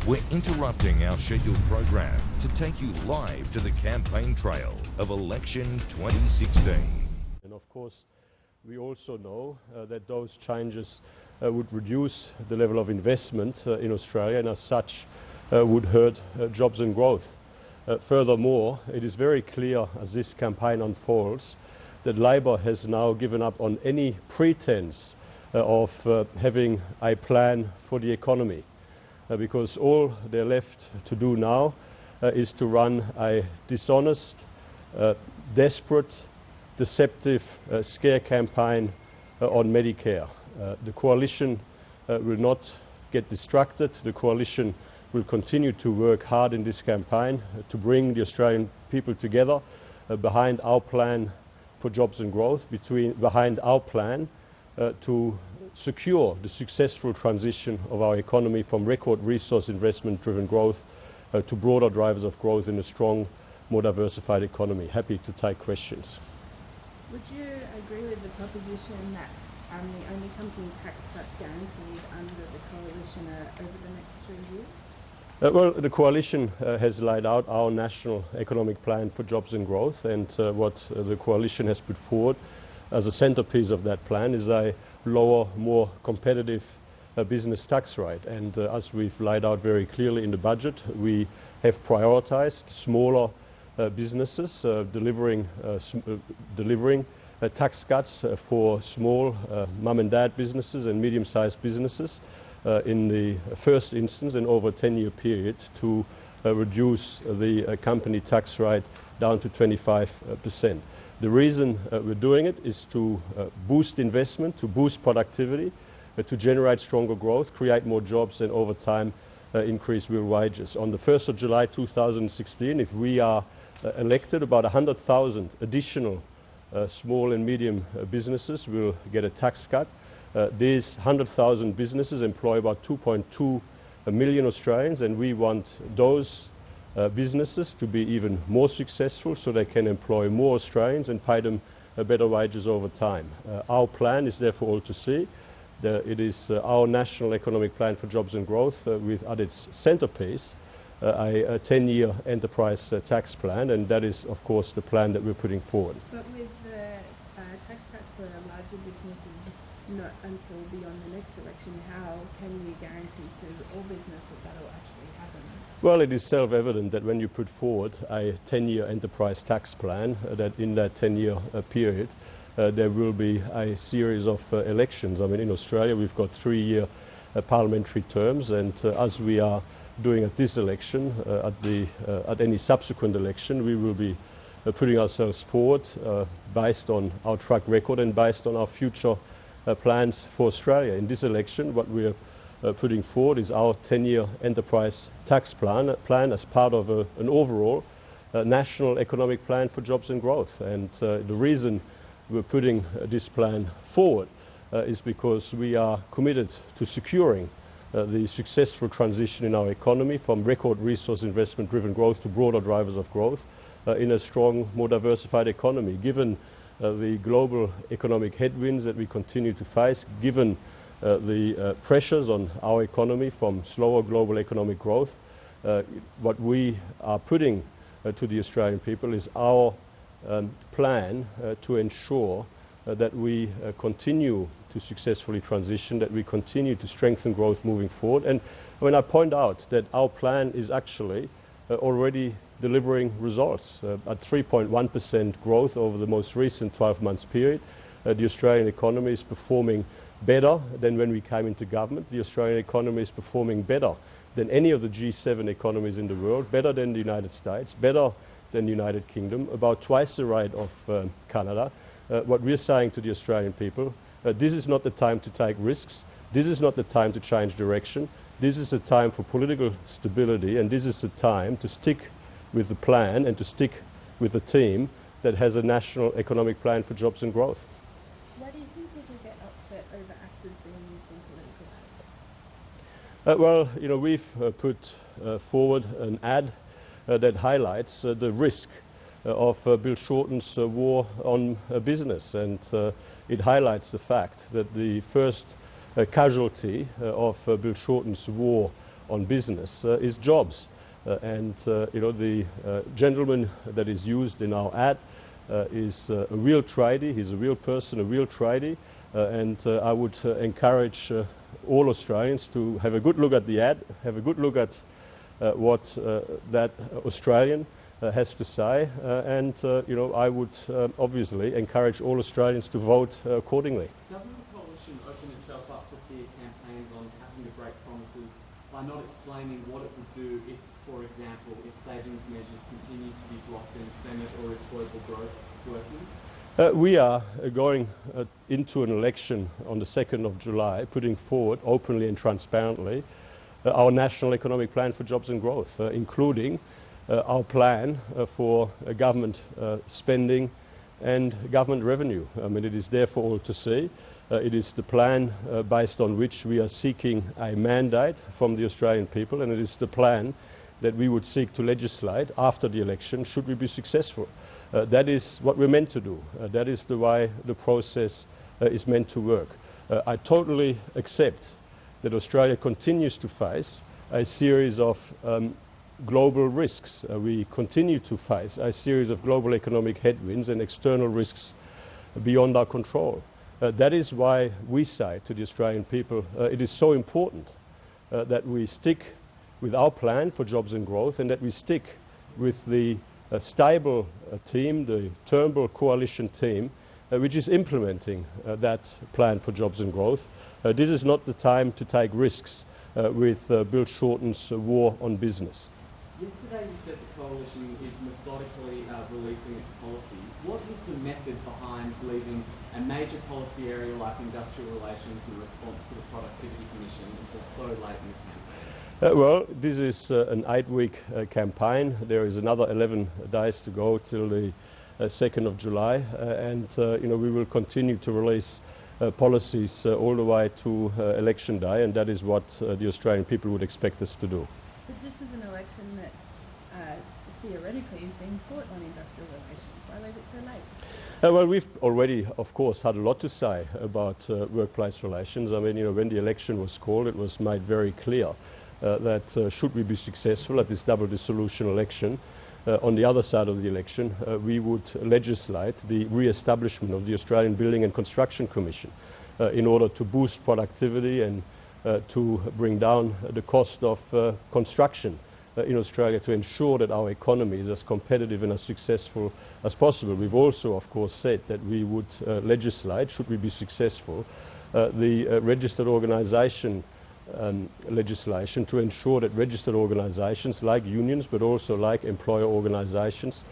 We're interrupting our scheduled program to take you live to the campaign trail of election 2016. And of course, we also know that those changes would reduce the level of investment in Australia and as such would hurt jobs and growth. Furthermore, it is very clear as this campaign unfolds that Labor has now given up on any pretense of having a plan for the economy. Because all they're left to do now is to run a dishonest, desperate, deceptive scare campaign on Medicare. The coalition will not get distracted. The coalition will continue to work hard in this campaign to bring the Australian people together behind our plan for jobs and growth, behind our plan to secure the successful transition of our economy from record resource investment driven growth to broader drivers of growth in a strong, more diversified economy. Happy to take questions. Would you agree with the proposition that the only company tax cuts guaranteed under the coalition are over the next 3 years? Well, the coalition has laid out our national economic plan for jobs and growth, and what the coalition has put forward as a centrepiece of that plan is a lower, more competitive business tax rate. And as we've laid out very clearly in the budget, we have prioritised smaller businesses, delivering tax cuts for small mum and dad businesses and medium-sized businesses in the first instance and over a 10-year period to reduce the company tax rate down to 25%. The reason we're doing it is to boost investment, to boost productivity, to generate stronger growth, create more jobs and over time increase real wages. On the 1st of July 2016, if we are elected, about 100,000 additional small and medium businesses will get a tax cut. These 100,000 businesses employ about 2.2 million Australians, and we want those businesses to be even more successful so they can employ more Australians and pay them better wages over time. Our plan is therefore all to see. It is our national economic plan for jobs and growth with at its centrepiece a 10-year enterprise tax plan, and that is of course the plan that we're putting forward. But with the tax cuts for larger businesses not until beyond the next election, how can you guarantee to all business that will actually happen? Well, it is self-evident that when you put forward a 10-year enterprise tax plan, that in that 10-year period there will be a series of elections. I mean, in Australia we've got 3-year parliamentary terms, and as we are doing at this election, at any subsequent election, we will be putting ourselves forward based on our track record and based on our future plans for Australia. In this election, what we are putting forward is our 10-year enterprise tax plan as part of an overall national economic plan for jobs and growth. And the reason we're putting this plan forward is because we are committed to securing the successful transition in our economy from record resource investment driven growth to broader drivers of growth in a strong, more diversified economy. Given the global economic headwinds that we continue to face, given the pressures on our economy from slower global economic growth, what we are putting to the Australian people is our plan to ensure that we continue to successfully transition, that we continue to strengthen growth moving forward. And when I point out that our plan is actually already delivering results. At 3.1% growth over the most recent 12 months period, the Australian economy is performing better than when we came into government. The Australian economy is performing better than any of the G7 economies in the world, better than the United States, better than the United Kingdom, about twice the rate of Canada. What we're saying to the Australian people, this is not the time to take risks. This is not the time to change direction. This is a time for political stability, and this is the time to stick with the plan and to stick with the team that has a national economic plan for jobs and growth. Why do you think people get upset over actors being used in political ads? Well, you know, we've put forward an ad that highlights the risk of Bill Shorten's war on business, and it highlights the fact that the first casualty of Bill Shorten's war on business is jobs. The gentleman that is used in our ad is a real tradie. He's a real person, a real tradie. I would encourage all Australians to have a good look at the ad, have a good look at what that Australian has to say. I would obviously encourage all Australians to vote accordingly. Doesn't the coalition open itself up to fear campaigns on having to break promises by not explaining what it would do if, for example, its savings measures continue to be blocked in the Senate or if global growth worsens? We are going into an election on the 2nd of July, putting forward openly and transparently our National Economic Plan for Jobs and Growth, including our plan for government spending and government revenue. I mean, it is there for all to see. It is the plan based on which we are seeking a mandate from the Australian people, and it is the plan that we would seek to legislate after the election should we be successful. That is what we're meant to do. That is the way the process is meant to work. I totally accept that Australia continues to face a series of global risks. We continue to face a series of global economic headwinds and external risks beyond our control. That is why we say to the Australian people it is so important that we stick with our plan for jobs and growth, and that we stick with the stable team, the Turnbull coalition team, which is implementing that plan for jobs and growth. This is not the time to take risks with Bill Shorten's war on business. Yesterday you said the coalition is methodically releasing its policies. What is the method behind leaving a major policy area like industrial relations in response to the Productivity Commission until so late in the campaign? Well, this is an 8-week campaign. There is another 11 days to go till the 2nd of July, we will continue to release policies all the way to election day, and that is what the Australian people would expect us to do. But this is an election that theoretically is being fought on industrial relations. Why leave it so late? Well, we've already, of course, had a lot to say about workplace relations. I mean, when the election was called, it was made very clear that should we be successful at this double dissolution election, on the other side of the election, we would legislate the re-establishment of the Australian Building and Construction Commission in order to boost productivity and to bring down the cost of construction in Australia, to ensure that our economy is as competitive and as successful as possible. We've also, of course, said that we would legislate, should we be successful, the registered organisation legislation to ensure that registered organisations like unions but also like employer organisations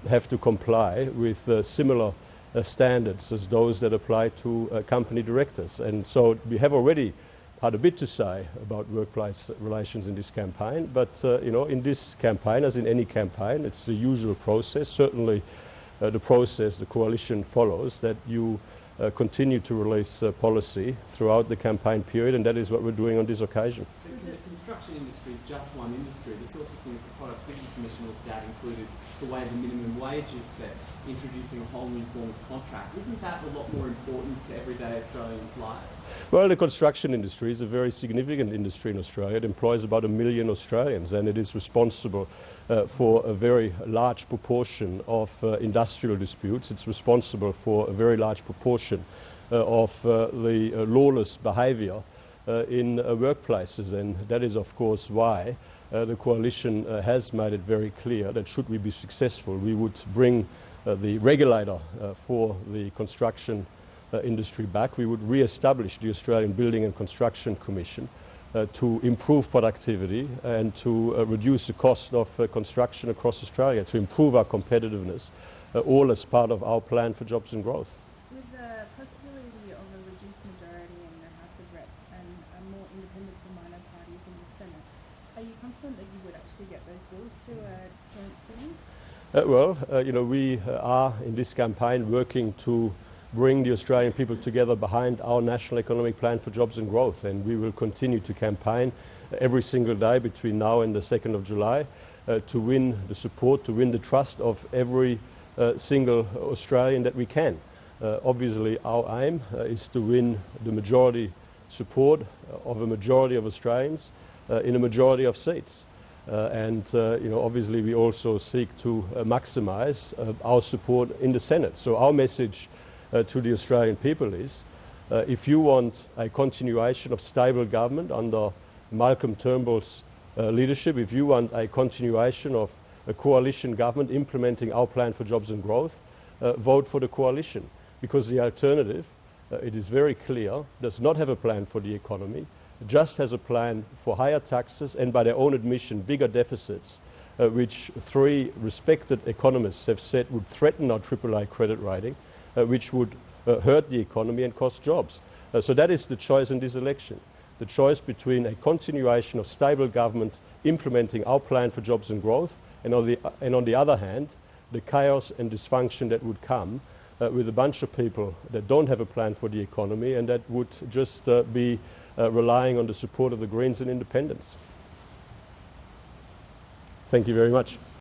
have to comply with similar standards as those that apply to company directors. And so we have already had a bit to say about workplace relations in this campaign, but in this campaign, as in any campaign, it's the usual process. Certainly the process the coalition follows, that you continue to release policy throughout the campaign period, and that is what we're doing on this occasion. The construction industry is just one industry. The sorts of things the Productivity Commission looked at included the way the minimum wage is set, introducing a whole new form of contract. Isn't that a lot more important to everyday Australians' lives? Well, the construction industry is a very significant industry in Australia. It employs about 1 million Australians, and it is responsible for a very large proportion of industrial disputes. It's responsible for a very large proportion of the lawless behaviour in workplaces, and that is, of course, why the coalition has made it very clear that should we be successful, we would bring the regulator for the construction industry back. We would re-establish the Australian Building and Construction Commission to improve productivity and to reduce the cost of construction across Australia, to improve our competitiveness, all as part of our plan for jobs and growth. With the possibility of a reduced majority in the House of Reps and more independents and minor parties in the Senate, are you confident that you would actually get those bills to a current sitting? We are in this campaign working to bring the Australian people together behind our National Economic Plan for Jobs and Growth, and we will continue to campaign every single day between now and the 2nd of July to win the support, to win the trust of every single Australian that we can. Obviously our aim is to win the majority support of a majority of Australians in a majority of seats. Obviously we also seek to maximise our support in the Senate. So our message to the Australian people is, if you want a continuation of stable government under Malcolm Turnbull's leadership, if you want a continuation of a coalition government implementing our plan for jobs and growth, vote for the coalition. Because the alternative, it is very clear, does not have a plan for the economy, just has a plan for higher taxes and, by their own admission, bigger deficits, which three respected economists have said would threaten our AAA credit rating, which would hurt the economy and cost jobs. So that is the choice in this election. The choice between a continuation of stable government implementing our plan for jobs and growth, and on the other hand, the chaos and dysfunction that would come with a bunch of people that don't have a plan for the economy and that would just be relying on the support of the Greens and Independents. Thank you very much.